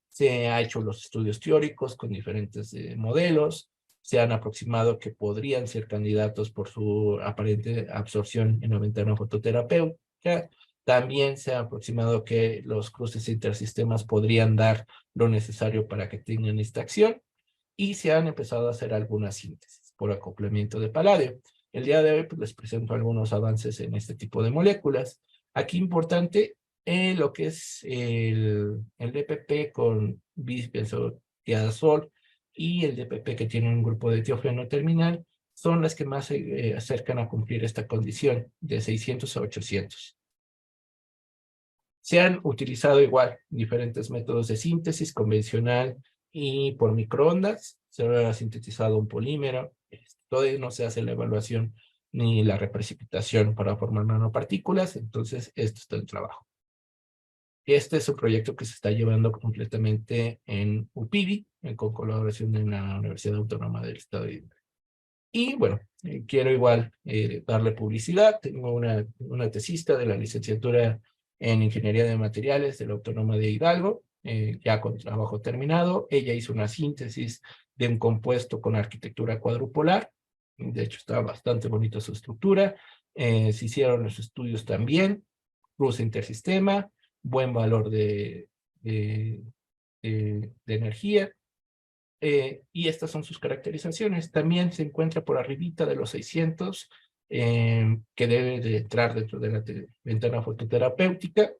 Se han hecho los estudios teóricos con diferentes modelos. Se han aproximado que podrían ser candidatos por su aparente absorción en la ventana fototerapéutica. También se ha aproximado que los cruces intersistemas podrían dar lo necesario para que tengan esta acción, y se han empezado a hacer algunas síntesis por acoplamiento de paladio. El día de hoy pues, les presento algunos avances en este tipo de moléculas. Aquí importante, lo que es el DPP con bisbenzotiazol y el DPP que tiene un grupo de tiofeno terminal, son las que más se acercan a cumplir esta condición de 600 a 800. Se han utilizado igual diferentes métodos de síntesis convencional y por microondas. Se ha sintetizado un polímero. Todavía no se hace la evaluación ni la reprecipitación para formar nanopartículas, entonces esto está en trabajo. Este es un proyecto que se está llevando completamente en UPIBI, con colaboración de la Universidad Autónoma del Estado de Hidalgo. Y bueno, quiero igual darle publicidad. Tengo una tesista de la licenciatura en Ingeniería de Materiales de la Autónoma de Hidalgo, ya con trabajo terminado. Ella hizo una síntesis de un compuesto con arquitectura cuadrupolar. De hecho, está bastante bonita su estructura. Se hicieron los estudios también, cruce intersistema, buen valor de energía. Y estas son sus caracterizaciones. También se encuentra por arribita de los 600, que debe de entrar dentro de la ventana fototerapéutica.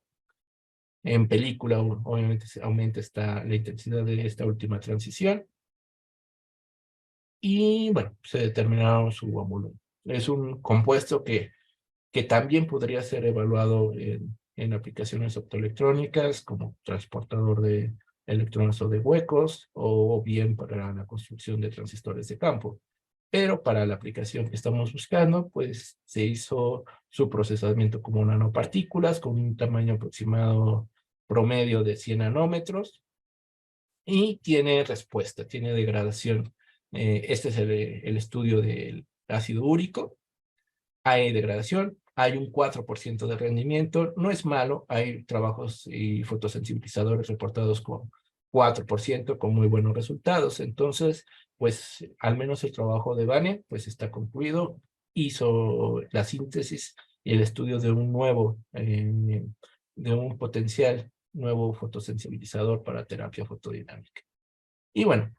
En película, obviamente, se aumenta la intensidad de esta última transición. Y bueno, se determinaron su volumen. Es un compuesto que también podría ser evaluado en aplicaciones optoelectrónicas como transportador de electrones o de huecos, o bien para la construcción de transistores de campo. Pero para la aplicación que estamos buscando, pues se hizo su procesamiento como nanopartículas con un tamaño aproximado promedio de 100 nanómetros, y tiene respuesta, tiene degradación. Este es el estudio del ácido úrico. Hay degradación, hay un 4% de rendimiento, no es malo. Hay trabajos y fotosensibilizadores reportados con 4%, con muy buenos resultados. Entonces, pues al menos el trabajo de Vane pues está concluido. Hizo la síntesis y el estudio de de un potencial nuevo fotosensibilizador para terapia fotodinámica. Y bueno,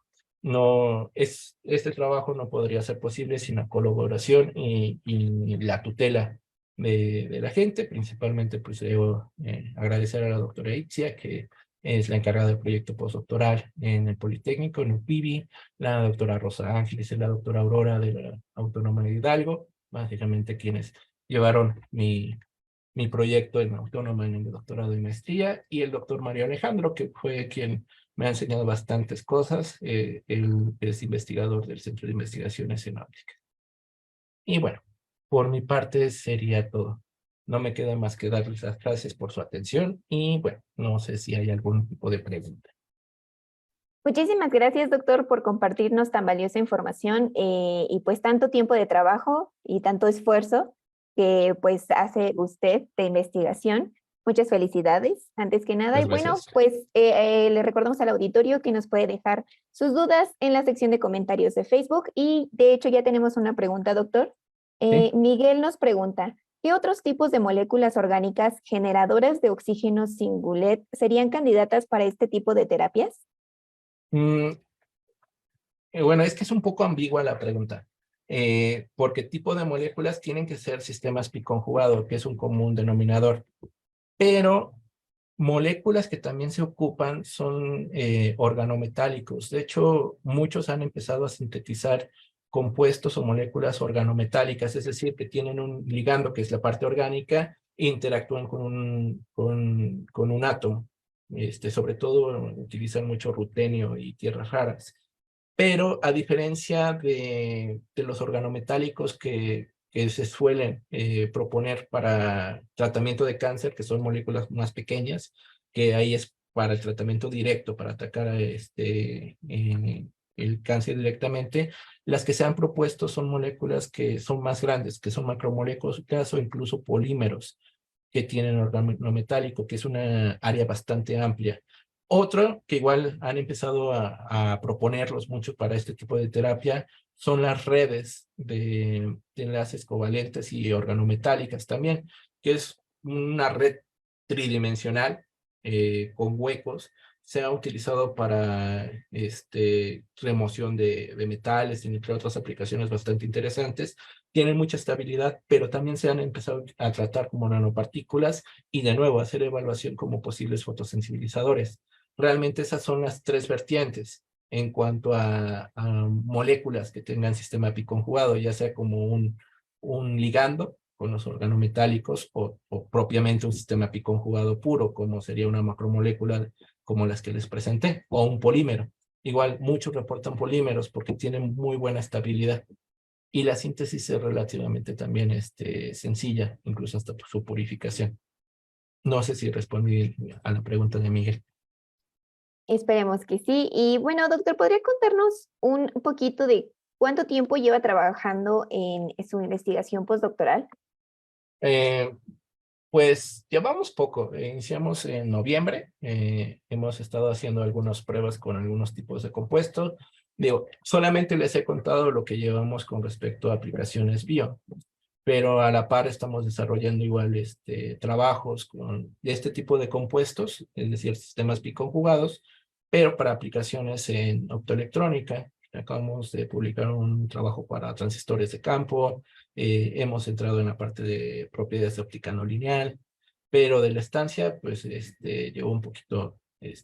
este trabajo no podría ser posible sin la colaboración y la tutela de la gente. Principalmente pues debo agradecer a la doctora Itzia, que es la encargada del proyecto postdoctoral en el Politécnico, en UPIBI, la doctora Rosa Ángeles y la doctora Aurora de la Autónoma de Hidalgo, básicamente quienes llevaron mi proyecto en Autónoma en el doctorado y maestría, y el doctor Mario Alejandro, que fue quien me ha enseñado bastantes cosas. Él es investigador del Centro de Investigaciones en Óptica. Y bueno, por mi parte sería todo. No me queda más que darles las gracias por su atención, y bueno, no sé si hay algún tipo de pregunta. Muchísimas gracias, doctor, por compartirnos tan valiosa información y pues tanto tiempo de trabajo y tanto esfuerzo que pues hace usted de investigación Muchas felicidades, antes que nada. Y Muchas bueno, gracias. pues le recordamos al auditorio que nos puede dejar sus dudas en la sección de comentarios de Facebook. Y de hecho ya tenemos una pregunta, doctor. ¿Sí? Miguel nos pregunta, ¿qué otros tipos de moléculas orgánicas generadoras de oxígeno singulet serían candidatas para este tipo de terapias? Mm, bueno, es que es un poco ambigua la pregunta, porque tipo de moléculas tienen que ser sistemas biconjugados, que es un común denominador, pero moléculas que también se ocupan son organometálicos. De hecho, muchos han empezado a sintetizar compuestos o moléculas organometálicas, es decir, que tienen un ligando, que es la parte orgánica, e interactúan con un átomo. Sobre todo utilizan mucho rutenio y tierras raras. Pero a diferencia de los organometálicos que se suelen proponer para tratamiento de cáncer, que son moléculas más pequeñas, que ahí es para el tratamiento directo, para atacar a el cáncer directamente. Las que se han propuesto son moléculas que son más grandes, que son macromoléculas o incluso polímeros que tienen organometálico, que es una área bastante amplia. Otro que igual han empezado a proponerlos mucho para este tipo de terapia son las redes de enlaces covalentes y organometálicas también, que es una red tridimensional con huecos. Se ha utilizado para remoción de metales, entre otras aplicaciones bastante interesantes. Tienen mucha estabilidad, pero también se han empezado a tratar como nanopartículas y de nuevo hacer evaluación como posibles fotosensibilizadores. Realmente esas son las tres vertientes en cuanto a moléculas que tengan sistema biconjugado, ya sea como un ligando con los organometálicos o propiamente un sistema biconjugado puro, como sería una macromolécula como las que les presenté, o un polímero. Igual, muchos reportan polímeros porque tienen muy buena estabilidad y la síntesis es relativamente también sencilla, incluso hasta su purificación. No sé si respondí a la pregunta de Miguel. Esperemos que sí. Y bueno, doctor, ¿podría contarnos un poquito de cuánto tiempo lleva trabajando en su investigación postdoctoral? Eh, Pues llevamos poco, iniciamos en noviembre, hemos estado haciendo algunas pruebas con algunos tipos de compuestos. Digo, solamente les he contado lo que llevamos con respecto a aplicaciones bio, pero a la par estamos desarrollando igual trabajos con este tipo de compuestos, es decir, sistemas biconjugados, pero para aplicaciones en optoelectrónica. Acabamos de publicar un trabajo para transistores de campo, hemos entrado en la parte de propiedades de óptica no lineal, pero de la estancia, pues llevo un poquito,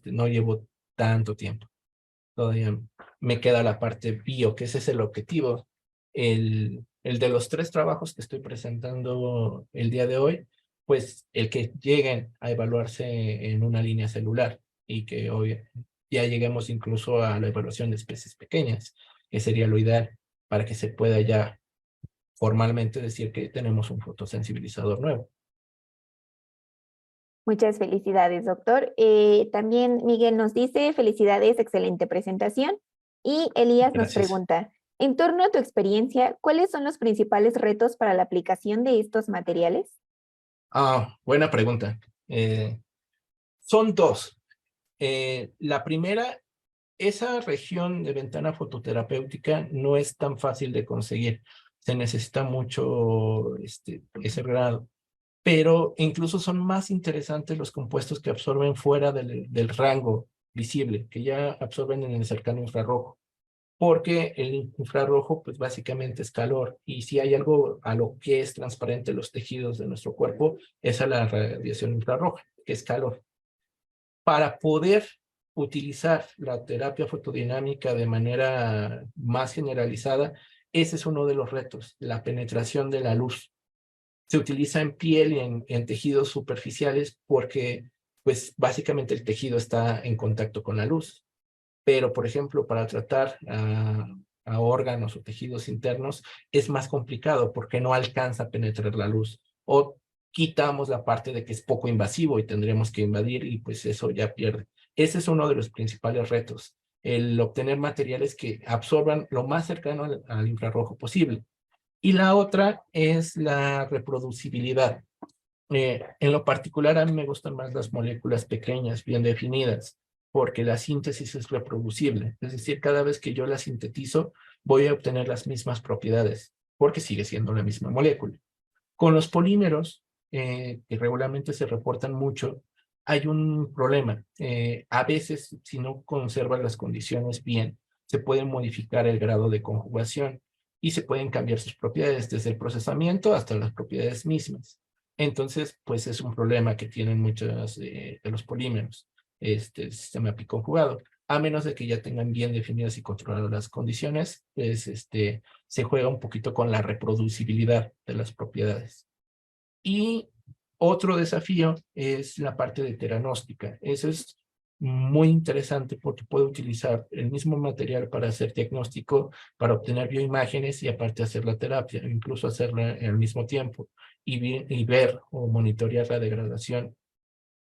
no llevo tanto tiempo. Todavía me queda la parte bio, que ese es el objetivo. El de los tres trabajos que estoy presentando el día de hoy, pues el que lleguen a evaluarse en una línea celular y que hoy ya lleguemos incluso a la evaluación de especies pequeñas, que sería lo ideal para que se pueda ya formalmente decir que tenemos un fotosensibilizador nuevo. Muchas felicidades, doctor. También Miguel nos dice, felicidades, excelente presentación. Y Elías nos Gracias. pregunta, en torno a tu experiencia, ¿cuáles son los principales retos para la aplicación de estos materiales? Buena pregunta. Son dos. La primera, esa región de ventana fototerapéutica no es tan fácil de conseguir. Se necesita mucho ese grado. Pero incluso son más interesantes los compuestos que absorben fuera del rango visible, que ya absorben en el cercano infrarrojo. Porque el infrarrojo, pues básicamente es calor. Y si hay algo a lo que es transparente los tejidos de nuestro cuerpo, es a la radiación infrarroja, que es calor. Para poder utilizar la terapia fotodinámica de manera más generalizada, ese es uno de los retos, la penetración de la luz. Se utiliza en piel y en tejidos superficiales porque, pues, básicamente el tejido está en contacto con la luz. Pero, por ejemplo, para tratar a órganos o tejidos internos es más complicado porque no alcanza a penetrar la luz. O quitamos la parte de que es poco invasivo y tendremos que invadir y pues eso ya pierde. Ese es uno de los principales retos, el obtener materiales que absorban lo más cercano al infrarrojo posible. Y la otra es la reproducibilidad. En lo particular, a mí me gustan más las moléculas pequeñas, bien definidas, porque la síntesis es reproducible. Es decir, cada vez que yo la sintetizo, voy a obtener las mismas propiedades, porque sigue siendo la misma molécula. Con los polímeros, que regularmente se reportan mucho, hay un problema. A veces, si no conservan las condiciones bien, se puede modificar el grado de conjugación y se pueden cambiar sus propiedades, desde el procesamiento hasta las propiedades mismas. Entonces, pues es un problema que tienen muchos de los polímeros, el sistema biconjugado. A menos de que ya tengan bien definidas y controladas las condiciones, pues se juega un poquito con la reproducibilidad de las propiedades. Y otro desafío es la parte de teranóstica. Eso es muy interesante porque puedo utilizar el mismo material para hacer diagnóstico, para obtener bioimágenes y aparte hacer la terapia, incluso hacerla al mismo tiempo y ver o monitorear la degradación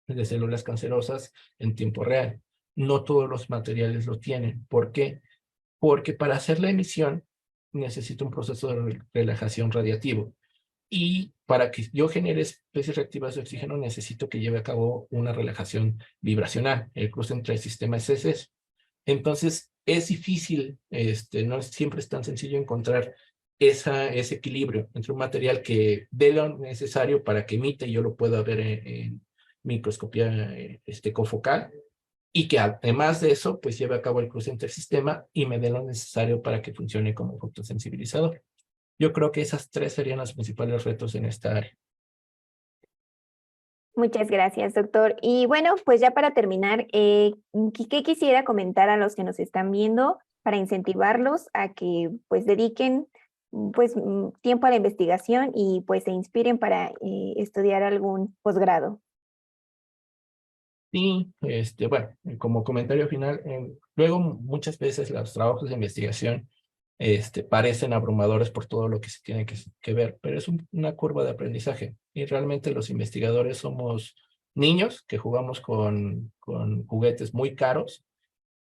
de células cancerosas en tiempo real. No todos los materiales lo tienen. ¿Por qué? Porque para hacer la emisión necesito un proceso de relajación radiativo. Y para que yo genere especies reactivas de oxígeno, necesito que lleve a cabo una relajación vibracional. El cruce entre sistemas es eso. Entonces, es difícil, no siempre es tan sencillo encontrar ese equilibrio entre un material que dé lo necesario para que emite y yo lo pueda ver en microscopía confocal, y que además de eso, pues lleve a cabo el cruce intersistema y me dé lo necesario para que funcione como fotosensibilizador. Yo creo que esas tres serían los principales retos en esta área. Muchas gracias, doctor. Y bueno, pues ya para terminar, ¿qué quisiera comentar a los que nos están viendo para incentivarlos a que pues dediquen pues tiempo a la investigación y pues se inspiren para estudiar algún posgrado? Y bueno, como comentario final, luego muchas veces los trabajos de investigación parecen abrumadores por todo lo que se tiene que ver, pero es una curva de aprendizaje y realmente los investigadores somos niños que jugamos con juguetes muy caros,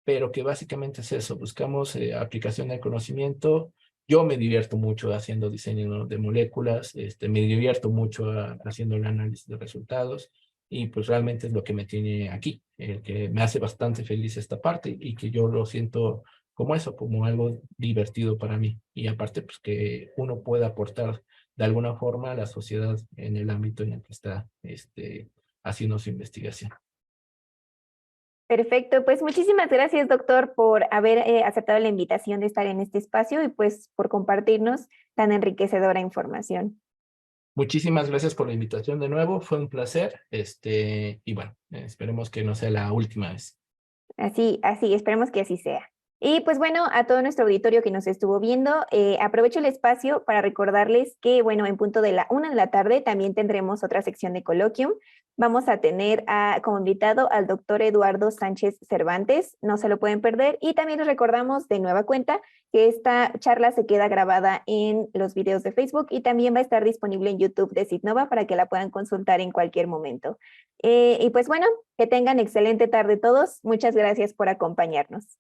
pero que básicamente es eso, buscamos aplicación del conocimiento. Yo me divierto mucho haciendo diseño de moléculas, me divierto mucho haciendo el análisis de resultados y pues realmente es lo que me tiene aquí, el que me hace bastante feliz esta parte y que yo lo siento como eso, como algo divertido para mí. Y aparte, pues que uno pueda aportar de alguna forma a la sociedad en el ámbito en el que está haciendo su investigación. Perfecto, pues muchísimas gracias, doctor, por haber aceptado la invitación de estar en este espacio y pues por compartirnos tan enriquecedora información. Muchísimas gracias por la invitación de nuevo, fue un placer, y bueno, esperemos que no sea la última vez. Así, esperemos que así sea. Y pues bueno, a todo nuestro auditorio que nos estuvo viendo, aprovecho el espacio para recordarles que, bueno, en punto de la 1 de la tarde también tendremos otra sección de Colloquium. Vamos a tener como invitado al doctor Eduardo Sánchez Cervantes, no se lo pueden perder. Y también les recordamos de nueva cuenta que esta charla se queda grabada en los videos de Facebook y también va a estar disponible en YouTube de Citnova para que la puedan consultar en cualquier momento. Y pues bueno, que tengan excelente tarde todos. Muchas gracias por acompañarnos.